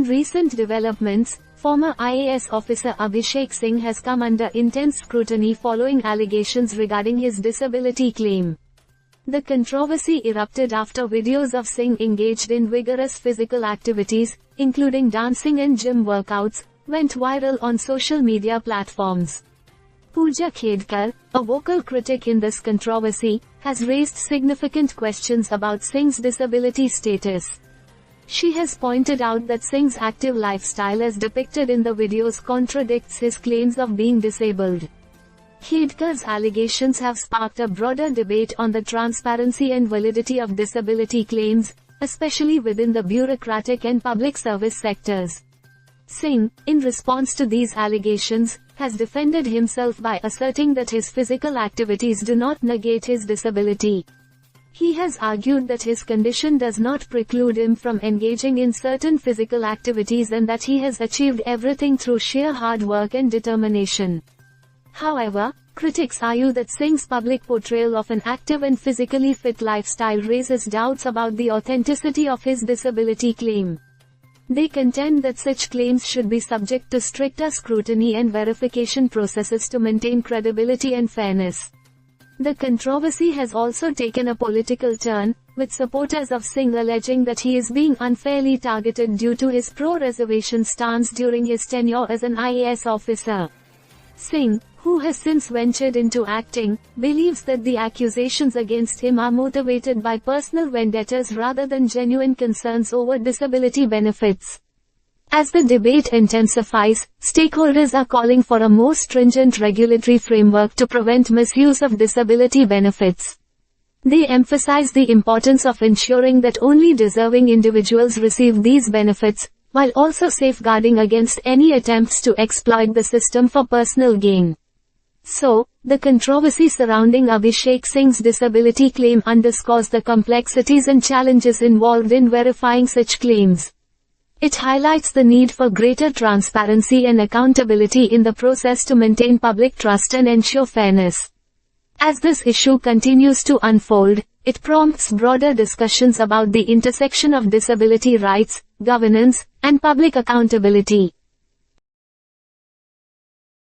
In recent developments, former IAS officer Abhishek Singh has come under intense scrutiny following allegations regarding his disability claim. The controversy erupted after videos of Singh engaged in vigorous physical activities, including dancing and gym workouts, went viral on social media platforms. Pooja Khedkar, a vocal critic in this controversy, has raised significant questions about Singh's disability status. She has pointed out that Singh's active lifestyle as depicted in the videos contradicts his claims of being disabled. Khedkar's allegations have sparked a broader debate on the transparency and validity of disability claims, especially within the bureaucratic and public service sectors. Singh, in response to these allegations, has defended himself by asserting that his physical activities do not negate his disability. He has argued that his condition does not preclude him from engaging in certain physical activities and that he has achieved everything through sheer hard work and determination. However, critics argue that Singh's public portrayal of an active and physically fit lifestyle raises doubts about the authenticity of his disability claim. They contend that such claims should be subject to stricter scrutiny and verification processes to maintain credibility and fairness. The controversy has also taken a political turn, with supporters of Singh alleging that he is being unfairly targeted due to his pro-reservation stance during his tenure as an IAS officer. Singh, who has since ventured into acting, believes that the accusations against him are motivated by personal vendettas rather than genuine concerns over disability benefits. As the debate intensifies, stakeholders are calling for a more stringent regulatory framework to prevent misuse of disability benefits. They emphasize the importance of ensuring that only deserving individuals receive these benefits, while also safeguarding against any attempts to exploit the system for personal gain. So, the controversy surrounding Abhishek Singh's disability claim underscores the complexities and challenges involved in verifying such claims. It highlights the need for greater transparency and accountability in the process to maintain public trust and ensure fairness. As this issue continues to unfold, it prompts broader discussions about the intersection of disability rights, governance, and public accountability.